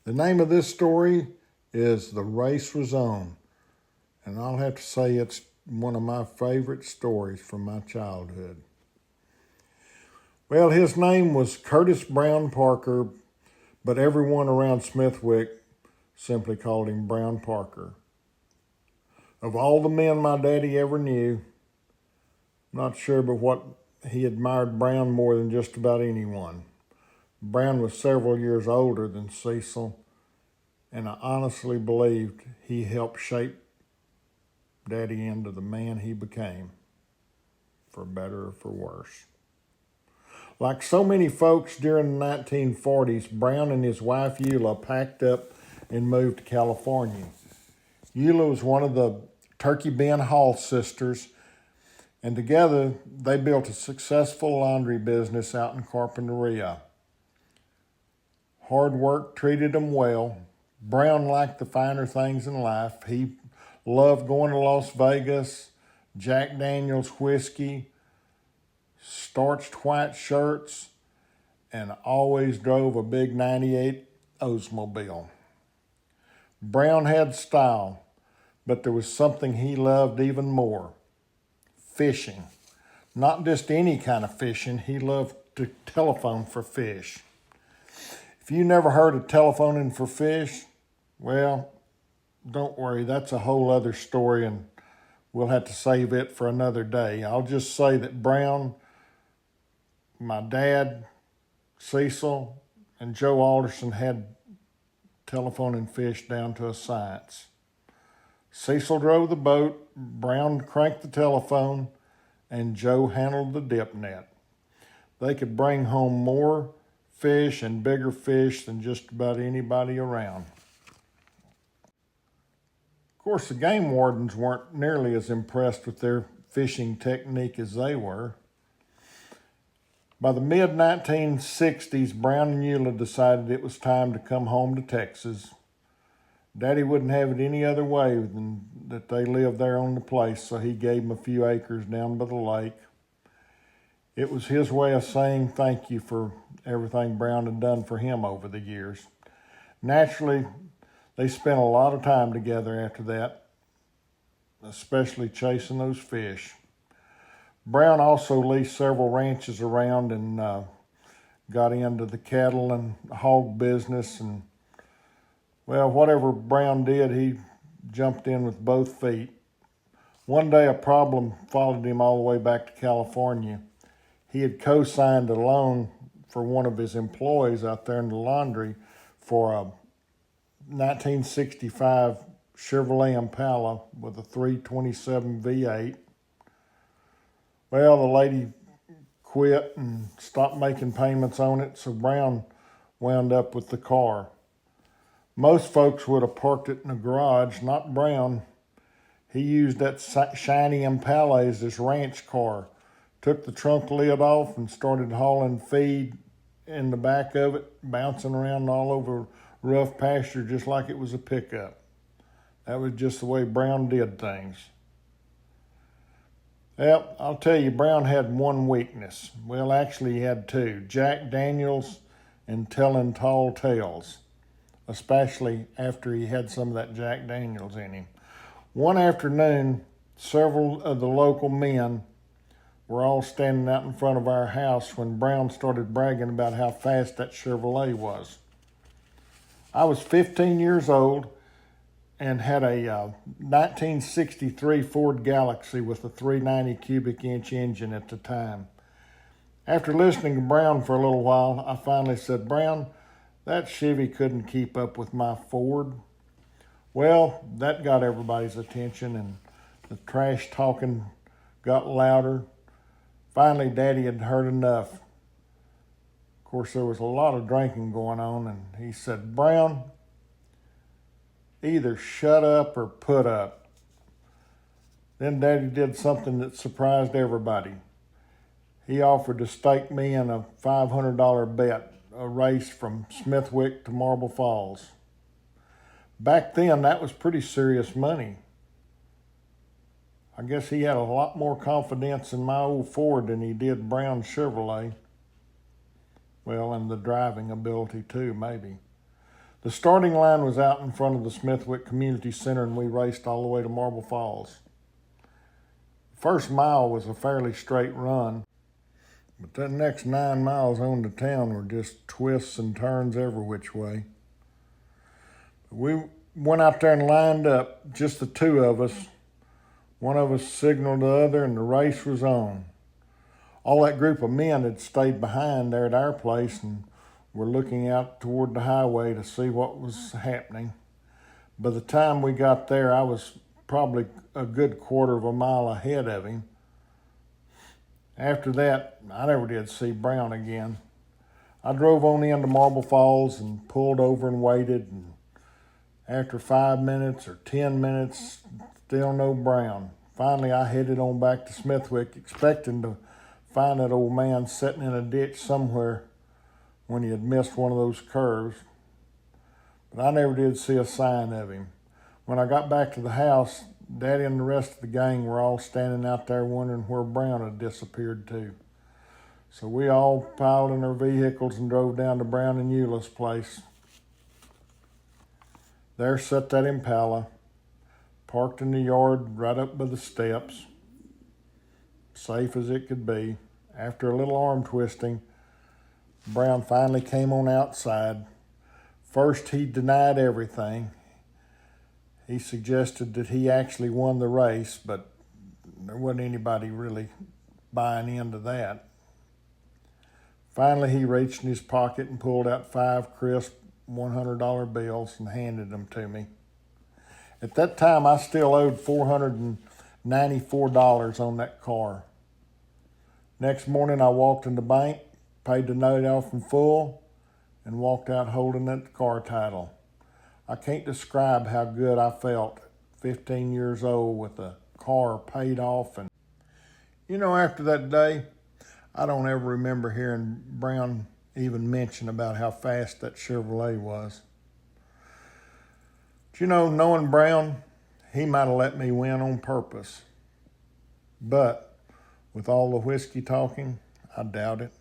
The name of this story is The Race Was On, and I'll have to say it's one of my favorite stories from my childhood. Well, his name was Curtis Brown Parker, but everyone around Smithwick simply called him Brown Parker. Of all the men my daddy ever knew, not sure but what he admired Brown more than just about anyone. Brown was several years older than Cecil, and I honestly believed he helped shape Daddy into the man he became, for better or for worse. Like so many folks during the 1940s, Brown and his wife Eula packed up and moved to California. Eula was one of the Turkey Ben Hall sisters, and together they built a successful laundry business out in Carpinteria. Hard work treated him well. Brown liked the finer things in life. He loved going to Las Vegas, Jack Daniel's whiskey, starched white shirts, and always drove a big 98 Oldsmobile. Brown had style, but there was something he loved even more: fishing. Not just any kind of fishing. He loved to telephone for fish. If you never heard of telephoning for fish, well, don't worry, that's a whole other story, and we'll have to save it for another day. I'll just say that Brown, my dad, Cecil, and Joe Alderson had telephoning fish down to a science. Cecil drove the boat, Brown cranked the telephone, and Joe handled the dip net. They could bring home more fish and bigger fish than just about anybody around. Of course, the game wardens weren't nearly as impressed with their fishing technique as they were. By the mid-1960s, Brown and Eula decided it was time to come home to Texas. Daddy wouldn't have it any other way than that they lived there on the place, so he gave them a few acres down by the lake. It was his way of saying thank you for everything Brown had done for him over the years. Naturally, they spent a lot of time together after that, especially chasing those fish. Brown also leased several ranches around and got into the cattle and hog business. And, well, whatever Brown did, he jumped in with both feet. One day, a problem followed him all the way back to California. He had co-signed a loan for one of his employees out there in the laundry for a 1965 Chevrolet Impala with a 327 V8. Well, the lady quit and stopped making payments on it, so Brown wound up with the car. Most folks would have parked it in the garage, not Brown. He used that shiny Impala as his ranch car, took the trunk lid off and started hauling feed in the back of it, bouncing around all over rough pasture just like it was a pickup. That was just the way Brown did things. Well, I'll tell you, Brown had one weakness. Well, actually he had two: Jack Daniels and telling tall tales, especially after he had some of that Jack Daniels in him. One afternoon, several of the local men were all standing out in front of our house when Brown started bragging about how fast that Chevrolet was. I was 15 years old and had a 1963 Ford Galaxy with a 390 cubic inch engine at the time. After listening to Brown for a little while, I finally said, "Brown, that Chevy couldn't keep up with my Ford." Well, that got everybody's attention, and the trash talking got louder. Finally, Daddy had heard enough. Of course, there was a lot of drinking going on, and he said, "Brown, either shut up or put up." Then Daddy did something that surprised everybody. He offered to stake me in a $500 bet, a race from Smithwick to Marble Falls. Back then, that was pretty serious money. I guess he had a lot more confidence in my old Ford than he did Brown's Chevrolet. Well, and the driving ability too, maybe. The starting line was out in front of the Smithwick Community Center, and we raced all the way to Marble Falls. The first mile was a fairly straight run, but that next 9 miles on to town were just twists and turns every which way. We went out there and lined up, just the two of us. One of us signaled the other, and the race was on. All that group of men had stayed behind there at our place and were looking out toward the highway to see what was happening. By the time we got there, I was probably a good quarter of a mile ahead of him. After that, I never did see Brown again. I drove on into Marble Falls and pulled over and waited, and after 5 minutes or 10 minutes, still no Brown. Finally, I headed on back to Smithwick, expecting to find that old man sitting in a ditch somewhere when he had missed one of those curves. But I never did see a sign of him. When I got back to the house, Daddy and the rest of the gang were all standing out there wondering where Brown had disappeared to. So we all piled in our vehicles and drove down to Brown and Eulah's place. There sat that Impala, parked in the yard right up by the steps, safe as it could be. After a little arm twisting, Brown finally came on outside. First, he denied everything. He suggested that he actually won the race, but there wasn't anybody really buying into that. Finally, he reached in his pocket and pulled out 5 crisp $100 bills and handed them to me. At that time, I still owed $494 on that car. Next morning, I walked in the bank, paid the note off in full, and walked out holding that car title. I can't describe how good I felt, 15 years old, with a car paid off. And after that day, I don't ever remember hearing Brown even mention about how fast that Chevrolet was. But knowing Brown, he might have let me win on purpose. But with all the whiskey talking, I doubt it.